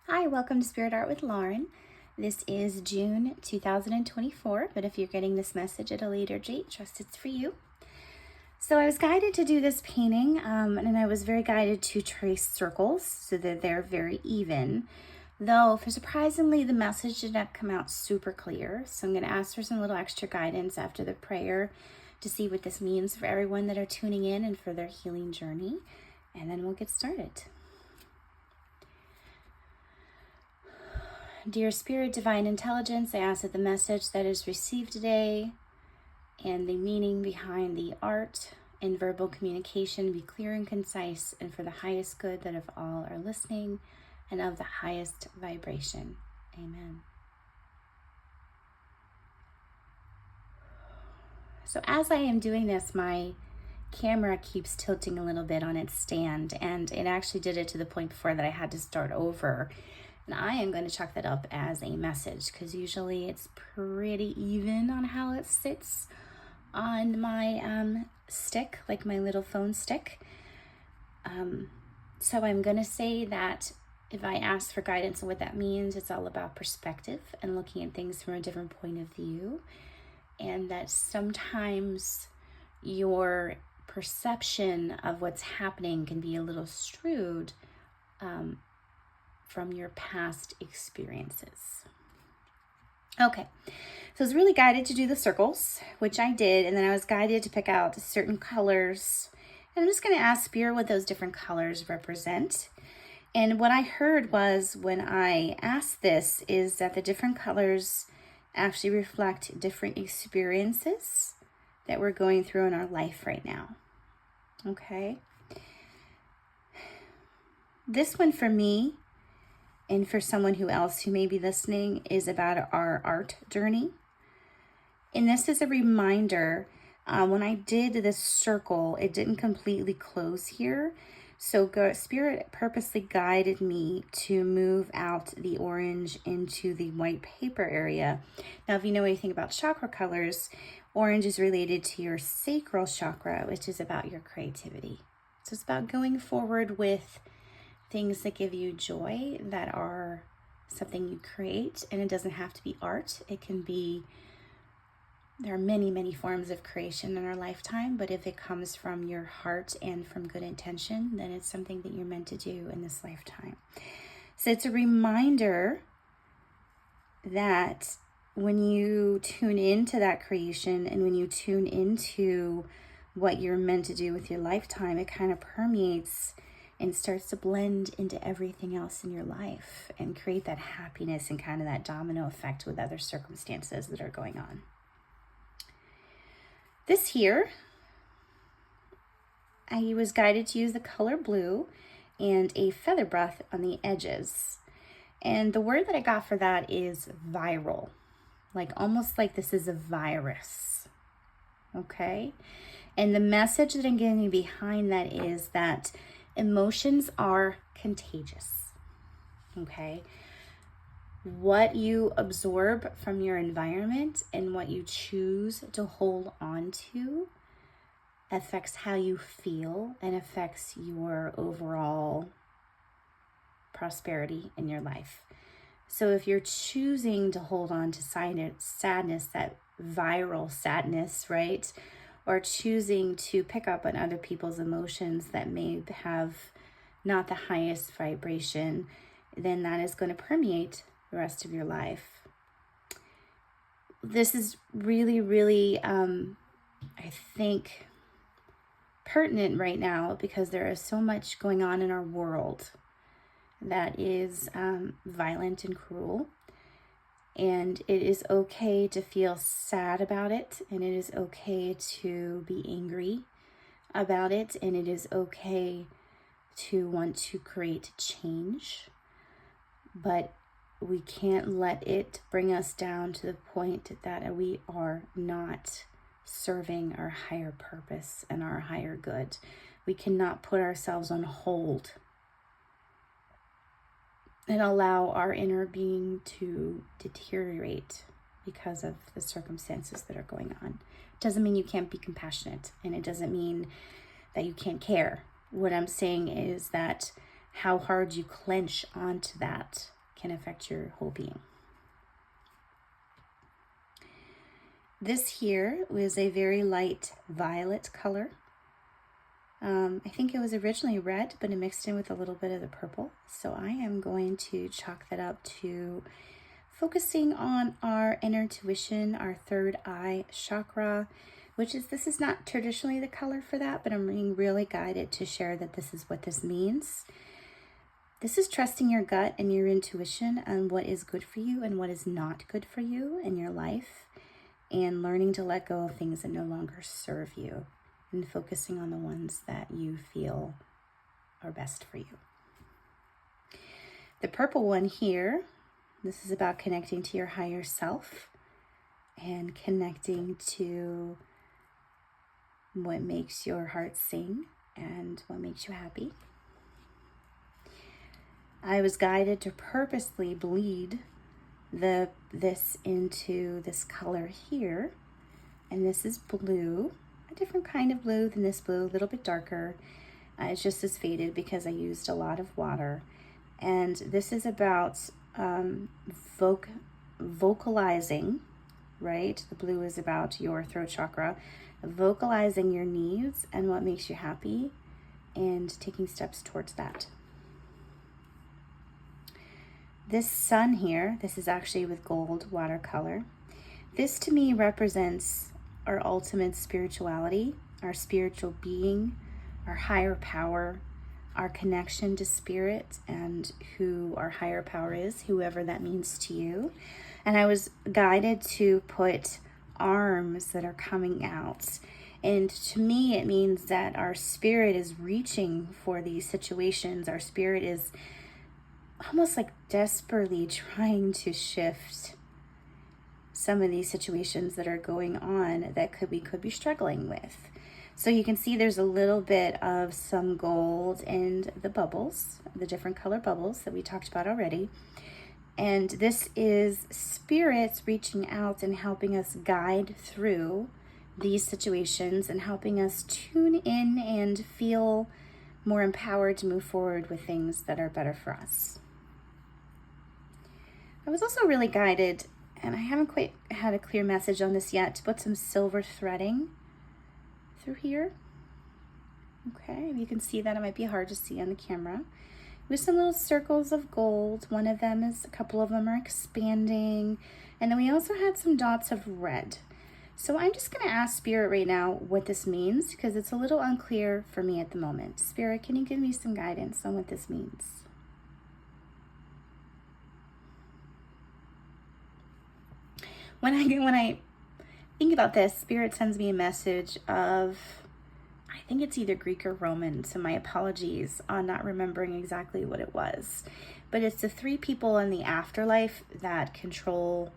Hi, welcome to Spirit Art with Lauren. This is June 2024, but if you're getting this message at a later date, trust it's for you. So I was guided to do this painting, and I was very guided to trace circles so that they're very even. Though, surprisingly, the message did not come out super clear. So I'm going to ask for some little extra guidance after the prayer to see what this means for everyone that are tuning in and for their healing journey. And then we'll get started. Dear Spirit, Divine Intelligence, I ask that the message that is received today and the meaning behind the art and verbal communication be clear and concise and for the highest good that of all are listening and of the highest vibration. Amen. So as I am doing this, my camera keeps tilting a little bit on its stand, and it actually did it to the point before that I had to start over. And I am going to chalk that up as a message because usually it's pretty even on how it sits on my stick, like my little phone stick. So I'm going to say that if I ask for guidance on what that means, it's all about perspective and looking at things from a different point of view. And that sometimes your perception of what's happening can be a little skewed from your past experiences. Okay, so I was really guided to do the circles, which I did, and then I was guided to pick out certain colors. And I'm just going to ask Spirit what those different colors represent. And what I heard was when I asked this is that the different colors actually reflect different experiences that we're going through in our life right now. Okay. This one for me and for someone else who may be listening is about our art journey. And this is a reminder, when I did this circle, it didn't completely close here. So Spirit purposely guided me to move out the orange into the white paper area. Now, if you know anything about chakra colors, orange is related to your sacral chakra, which is about your creativity. So it's about going forward with things that give you joy, that are something you create, and it doesn't have to be art. It can be, there are many, many forms of creation in our lifetime, but if it comes from your heart and from good intention, then it's something that you're meant to do in this lifetime. So it's a reminder that when you tune into that creation and when you tune into what you're meant to do with your lifetime, it kind of permeates and starts to blend into everything else in your life and create that happiness and kind of that domino effect with other circumstances that are going on. This here, I was guided to use the color blue and a feather breath on the edges. And the word that I got for that is viral, like almost like this is a virus. Okay? And the message that I'm getting behind that is that emotions are contagious, okay? What you absorb from your environment and what you choose to hold on to affects how you feel and affects your overall prosperity in your life. So if you're choosing to hold on to sadness, that viral sadness, right? Or choosing to pick up on other people's emotions that may have not the highest vibration, then that is going to permeate the rest of your life. This is really, really, I think, pertinent right now because there is so much going on in our world that is violent and cruel. And it is okay to feel sad about it, and it is okay to be angry about it, and it is okay to want to create change. But we can't let it bring us down to the point that we are not serving our higher purpose and our higher good. We cannot put ourselves on hold and allow our inner being to deteriorate because of the circumstances that are going on. It doesn't mean you can't be compassionate, and it doesn't mean that you can't care. What I'm saying is that how hard you clench onto that can affect your whole being. This here was a very light violet color. I think it was originally red, but it mixed in with a little bit of the purple. So I am going to chalk that up to focusing on our inner intuition, our third eye chakra, this is not traditionally the color for that, but I'm being really guided to share that this is what this means. This is trusting your gut and your intuition on what is good for you and what is not good for you in your life, and learning to let go of things that no longer serve you and focusing on the ones that you feel are best for you. The purple one here, this is about connecting to your higher self and connecting to what makes your heart sing and what makes you happy. I was guided to purposely bleed this into this color here, and this is blue, a different kind of blue than this blue, a little bit darker. It's just as faded because I used a lot of water, and this is about vocalizing, right? The blue is about your throat chakra, vocalizing your needs and what makes you happy and taking steps towards that. This sun here, this is actually with gold watercolor. This to me represents our ultimate spirituality, our spiritual being, our higher power, our connection to spirit and who our higher power is, whoever that means to you. And I was guided to put arms that are coming out. And to me, it means that our spirit is reaching for these situations. Our spirit is almost like desperately trying to shift some of these situations that are going on that we could be struggling with. So you can see there's a little bit of some gold in the bubbles, the different color bubbles that we talked about already. And this is spirits reaching out and helping us guide through these situations and helping us tune in and feel more empowered to move forward with things that are better for us. I was also really guided, and I haven't quite had a clear message on this yet, to put some silver threading through here. Okay, you can see that. It might be hard to see on the camera. With some little circles of gold. One of them is, a couple of them are expanding. And then we also had some dots of red. So I'm just going to ask Spirit right now what this means, because it's a little unclear for me at the moment. Spirit, can you give me some guidance on what this means? When I think about this, Spirit sends me a message of, I think it's either Greek or Roman, so my apologies on not remembering exactly what it was. But it's the three people in the afterlife that control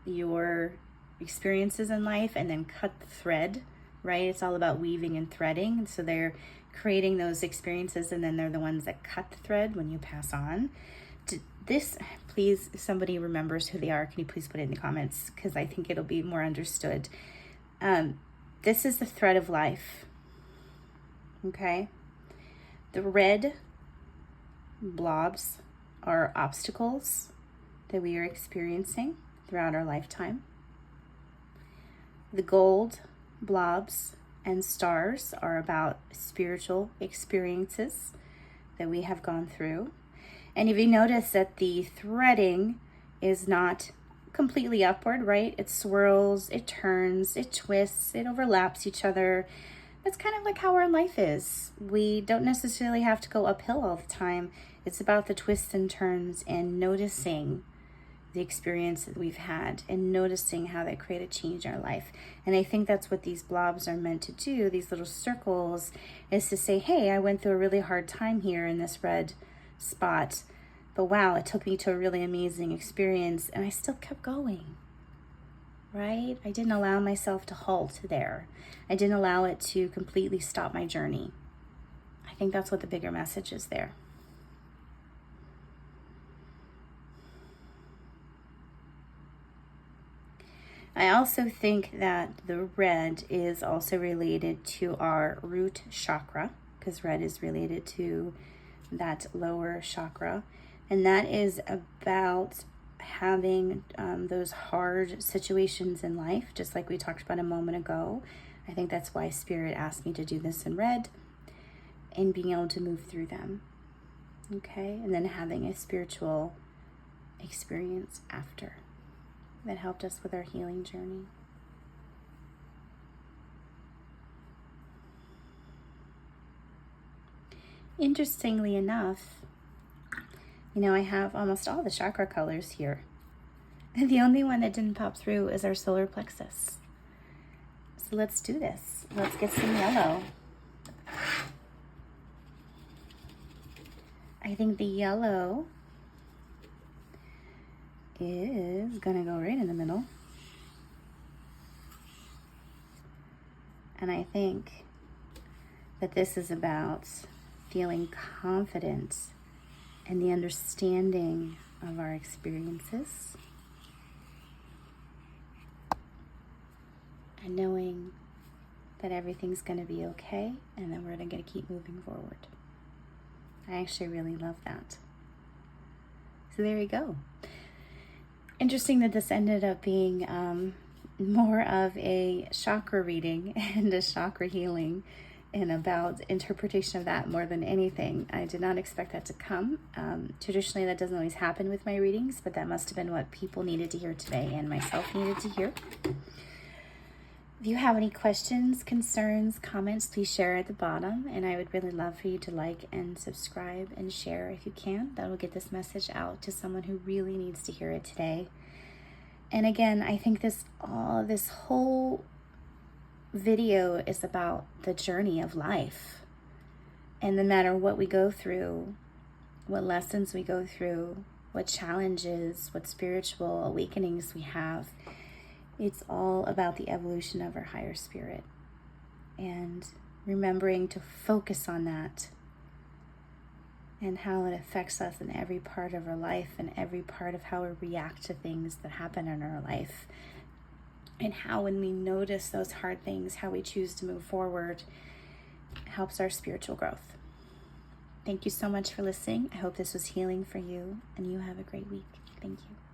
your experiences in life and then cut the thread, right? It's all about weaving and threading. So they're creating those experiences, and then they're the ones that cut the thread when you pass on. This, please, if somebody remembers who they are, can you please put it in the comments, because I think it'll be more understood. This is the thread of life, okay? The red blobs are obstacles that we are experiencing throughout our lifetime. The gold blobs and stars are about spiritual experiences that we have gone through. And if you notice that the threading is not completely upward, right? It swirls, it turns, it twists, it overlaps each other. That's kind of like how our life is. We don't necessarily have to go uphill all the time. It's about the twists and turns and noticing the experience that we've had and noticing how they create a change in our life. And I think that's what these blobs are meant to do, these little circles, is to say, hey, I went through a really hard time here in this red spot, but wow, it took me to a really amazing experience and I still kept going, right? I didn't allow myself to halt there. I didn't allow it to completely stop my journey. I think that's what the bigger message is there. I also think that the red is also related to our root chakra, because red is related to that lower chakra. And that is about having those hard situations in life, just like we talked about a moment ago. I think that's why Spirit asked me to do this in red, and being able to move through them. Okay, and then having a spiritual experience after that helped us with our healing journey. Interestingly enough, I have almost all the chakra colors here. And the only one that didn't pop through is our solar plexus. So let's do this. Let's get some yellow. I think the yellow is gonna go right in the middle. And I think that this is about feeling confident in the understanding of our experiences and knowing that everything's going to be okay and that we're going to keep moving forward. I actually really love that. So there you go. Interesting that this ended up being more of a chakra reading and a chakra healing, and about interpretation of that more than anything. I did not expect that to come. Traditionally, that doesn't always happen with my readings, but that must have been what people needed to hear today and myself needed to hear. If you have any questions, concerns, comments, please share at the bottom, and I would really love for you to like and subscribe and share if you can. That will get this message out to someone who really needs to hear it today. And again, I think this whole video is about the journey of life, and no matter what we go through, what lessons we go through, what challenges, what spiritual awakenings we have, it's all about the evolution of our higher spirit, and remembering to focus on that and how it affects us in every part of our life and every part of how we react to things that happen in our life. And how when we notice those hard things, how we choose to move forward helps our spiritual growth. Thank you so much for listening. I hope this was healing for you, and you have a great week. Thank you.